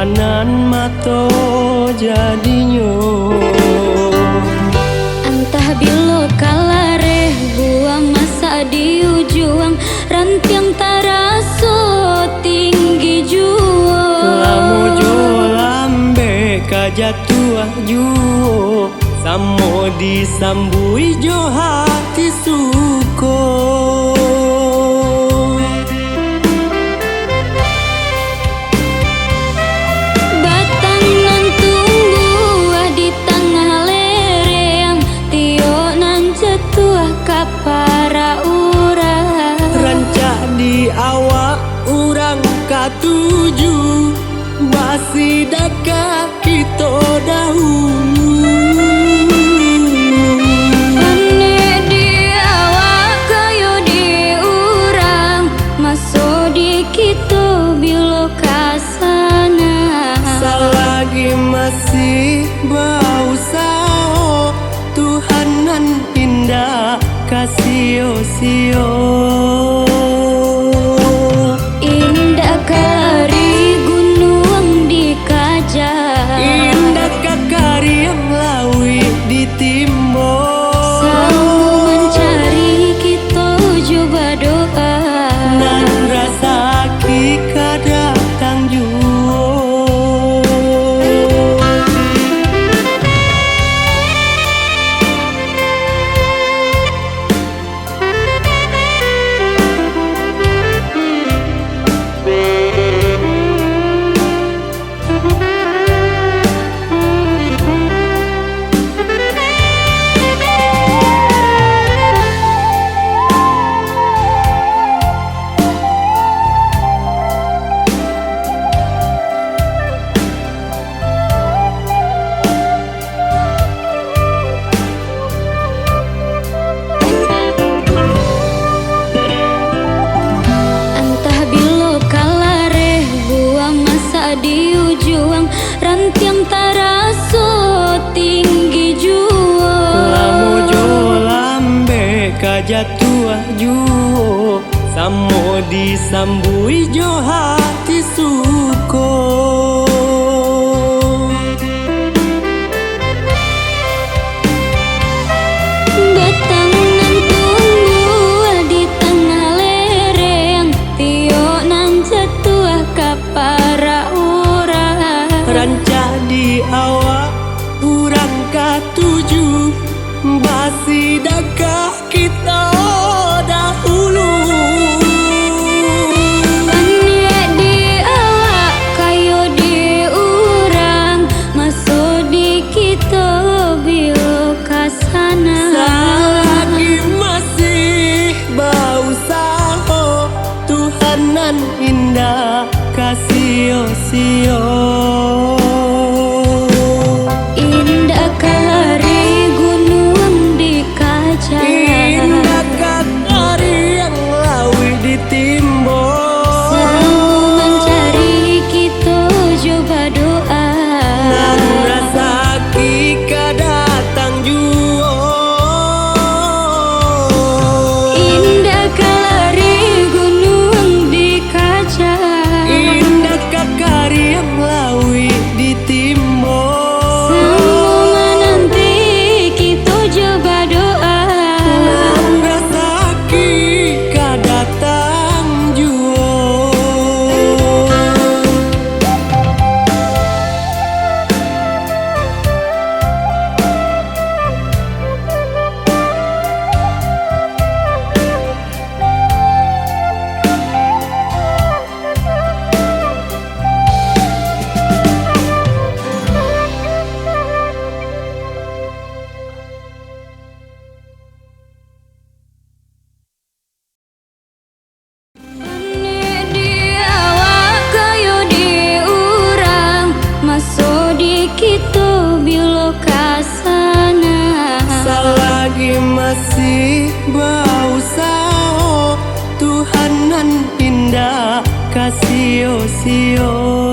Tuhanan mato jadinyo. Antah bilo kalare buang masa diujuang rantiang taraso tinggi juang. Lamu jo lambe kajatuah juo samo disambui jo hati suko. Para urang rancak di awak urang katuju masih dekat kita dahulu. Pane di awak kayo di urang maso di kita bilo kasana. Selagi masih bau sao Tuhanan indah kasio-sio. Indah kari gunung di Kajang, indah kakari yang lawi di Timur. selalu mencari kita coba doa nan rasa kita datang juo. diujuang rantiang taraso tinggi juang. Lamu jo lambe kajatuah juo samo disambui jo hati suko. Rancak di awak urang katuju masih dekat kita dahulu. Pane di awak kayo di urang maso di kita bilo kasana. Selagi masih bau saho Tuhanan indah kasio-sio. Indah kari gunung di Kajang, indah kakari yang lawi di Timur. selalu mencari kita coba doa nan rasa kita datang juo. indah kari gunung di Kajang, indah kakari yang lawi di Timur. semua nanti kita coba doa nan rasa kita datang juo. Pane di awak kayo di urang maso di kita bilo kasana. Selagi masih bau sao Tuhanan indah kasio-sio.